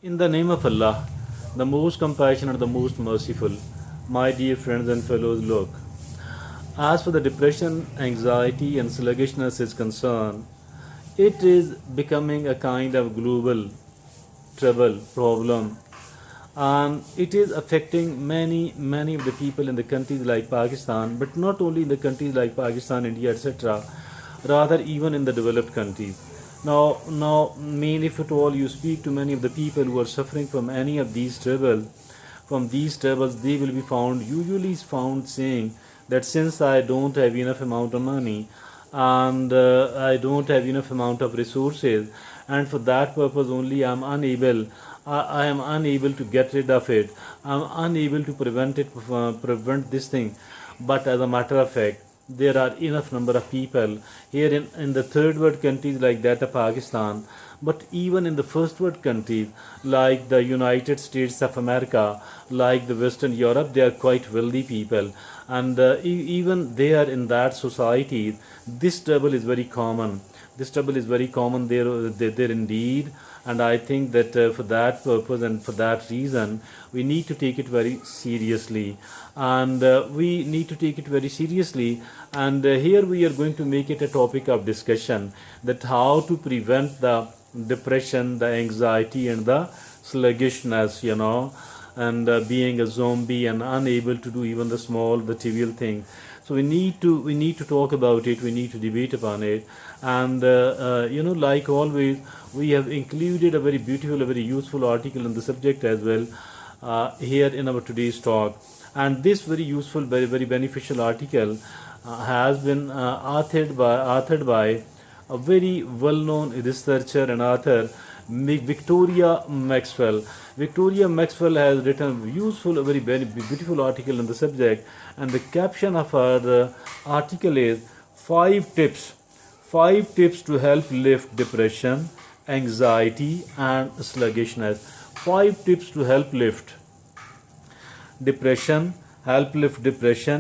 In the name of Allah, the most compassionate, the most merciful, my dear friends and fellows, look. As for the depression, anxiety, and sluggishness is concerned, it is becoming a kind of global trouble problem, and it is affecting many of the people in the countries like Pakistan, but not only in the countries like Pakistan, India, etc., rather even in the developed countries. Now, mean if at all you speak to many of the people who are suffering from any of these troubles, they will be found usually found saying that since I don't have enough amount of money and I don't have enough amount of resources, and for that purpose only I am unable to get rid of it. I'm unable to prevent this thing. But as a matter of fact, there are enough number of people here in the third world countries like that of Pakistan, but even in the first world countries like the United States of America, like the Western Europe, they are quite wealthy people, and even there in that society, this trouble is very common. This trouble is very common there indeed, and I think that for that purpose and for that reason, we need to take it very seriously, and we need to take it very seriously. And here we are going to make it a topic of discussion that how to prevent the depression, the anxiety, and the sluggishness, and being a zombie and unable to do even the trivial thing. So we need to talk about it. We need to debate upon it, and like always, we have included a very beautiful, a very useful article on the subject as well here in our today's talk. And this very useful, very very beneficial article has been authored by a very well-known researcher and author, Victoria Maxwell. Victoria Maxwell has written a useful, a very beautiful article on the subject, and the caption of her article is five tips to help lift depression, anxiety, and sluggishness. 5 tips to help lift depression,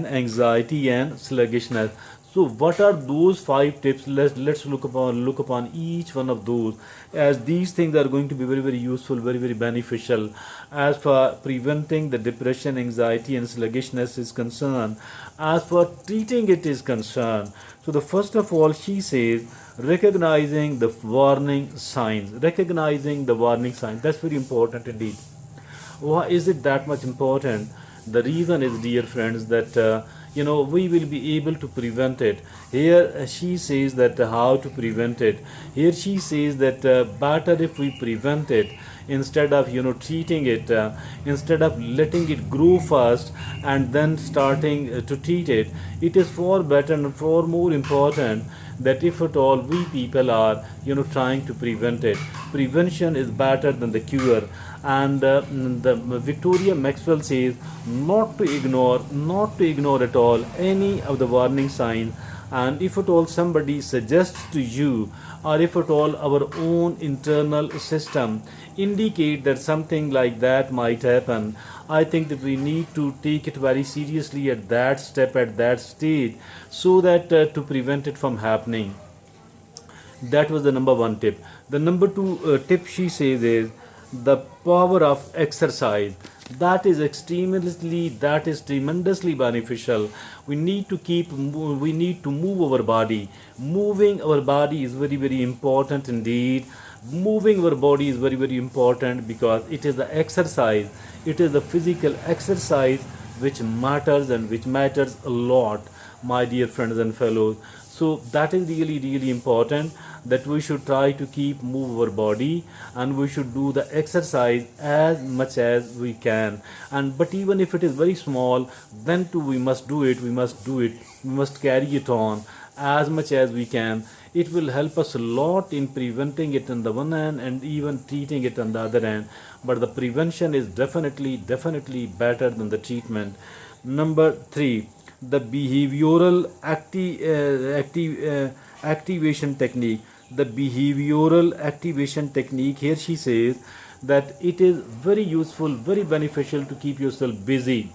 anxiety, and sluggishness. So, what are those 5 tips? Let's look upon each one of those, as these things are going to be very very useful, very very beneficial as for preventing the depression, anxiety, and sluggishness is concerned. As for treating it is concerned, so the first of all, she says recognizing the warning signs. Recognizing the warning signs. That's very important indeed. Why is it that much important? The reason is, dear friends, that we will be able to prevent it. Here she says that how to prevent it. Here she says that better if we prevent it instead of treating it, instead of letting it grow first and then starting to treat it. It is far better and far more important that if at all we people are trying to prevent it. Prevention is better than the cure, and the Victoria Maxwell says not to ignore at all any of the warning signs. And if at all somebody suggests to you, or if at all our own internal system indicate that something like that might happen, I think that we need to take it very seriously at that step, at that stage, so that to prevent it from happening. That was the number one tip. The number two tip she says is the power of exercise. That is tremendously beneficial. We need to move our body. Moving our body is very very important indeed. Moving our body is very very important, because it is the exercise, it is the physical exercise which matters, and which matters a lot, my dear friends and fellows. So that is really really important, that we should try to move our body, and we should do the exercise as much as we can. And but even if it is very small, then too we must do it. We must carry it on as much as we can. It will help us a lot in preventing it on the one hand and even treating it on the other hand. But the prevention is definitely better than the treatment. Number 3, the behavioral activation technique. The behavioral activation technique, here she says that it is very useful, very beneficial to keep yourself busy,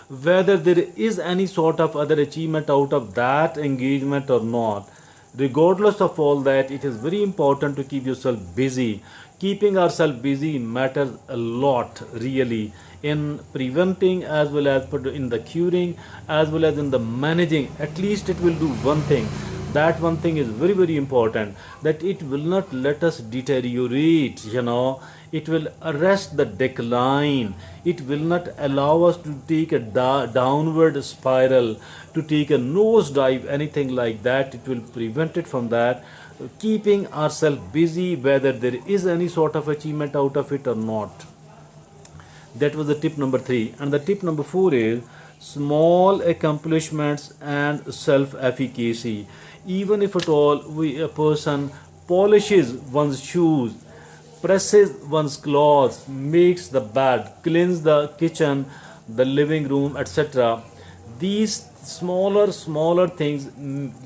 whether there is any sort of other achievement out of that engagement or not. Regardless of all that, it is very important to keep yourself busy. Keeping ourselves busy matters a lot, really, in preventing as well as in the curing as well as in the managing. At least it will do one thing. That one thing is very very important, that it will not let us deteriorate, it will arrest the decline, it will not allow us to take a downward spiral, to take a nosedive, anything like that. It will prevent it from that. Keeping ourselves busy, whether there is any sort of achievement out of it or not. That was the tip number 3. And the tip number 4 is small accomplishments and self-efficacy. Even if at all a person polishes one's shoes, presses one's clothes, makes the bed, cleans the kitchen, the living room, etc. These smaller things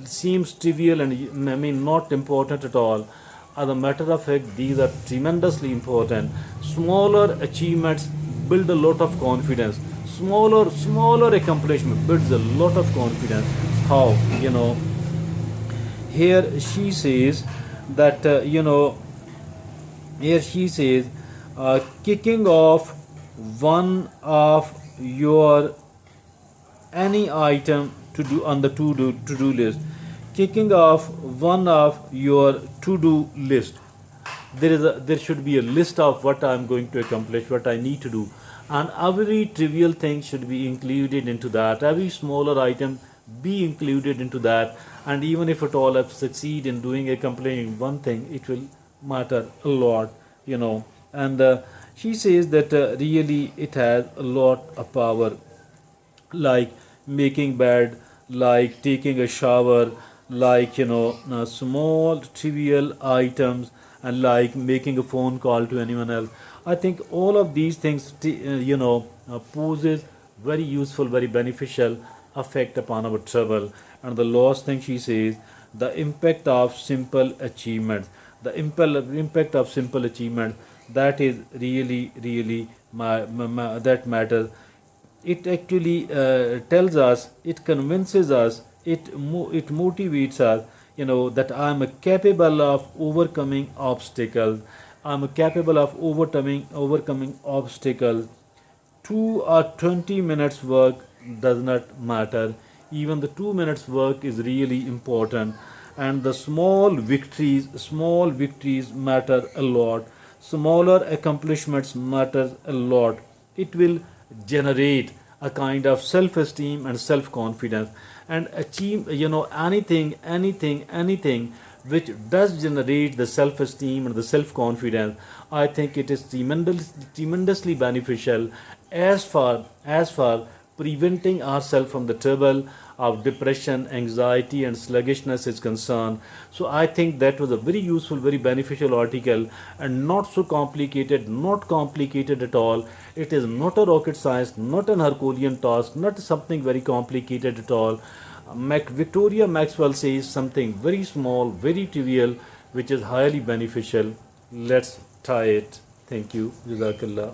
seems trivial and not important at all. As a matter of fact, these are tremendously important. Smaller achievements build a lot of confidence. Smaller accomplishment builds a lot of confidence. How? Here she says that here she says kicking off one of your any item to do on the to-do list. Kicking off one of your to-do list. There should be a list of what I'm going to accomplish, what I need to do, and every trivial thing should be included into that. Every smaller item be included into that, and even if at all I succeed in doing accomplishing one thing, it will matter a lot, And she says that really it has a lot of power, like making bed, like taking a shower, like small trivial items, and like making a phone call to anyone else. I think all of these things poses very useful, very beneficial effect upon our travel. And the last thing she says, the impact of simple achievements, impact of simple achievements, that is really that matters. It actually tells us, it convinces us, it motivates us, that I am capable of overcoming obstacles. I am capable of overcoming obstacles. 2 or 20 minutes work does not matter. Even the 2 minutes work is really important. And the small victories matter a lot. Smaller accomplishments matter a lot. It will generate a kind of self-esteem and self-confidence, and achieve anything which does generate the self-esteem and the self-confidence. I think it is tremendously beneficial as far preventing ourselves from the trouble of depression, anxiety, and sluggishness is concerned. So I think that was a very useful, very beneficial article, and not so complicated, not complicated at all. It is not a rocket science, not an Herculean task, not something very complicated at all. Victoria Maxwell says something very small, very trivial, which is highly beneficial. Let's try it. Thank you. Jazakallah.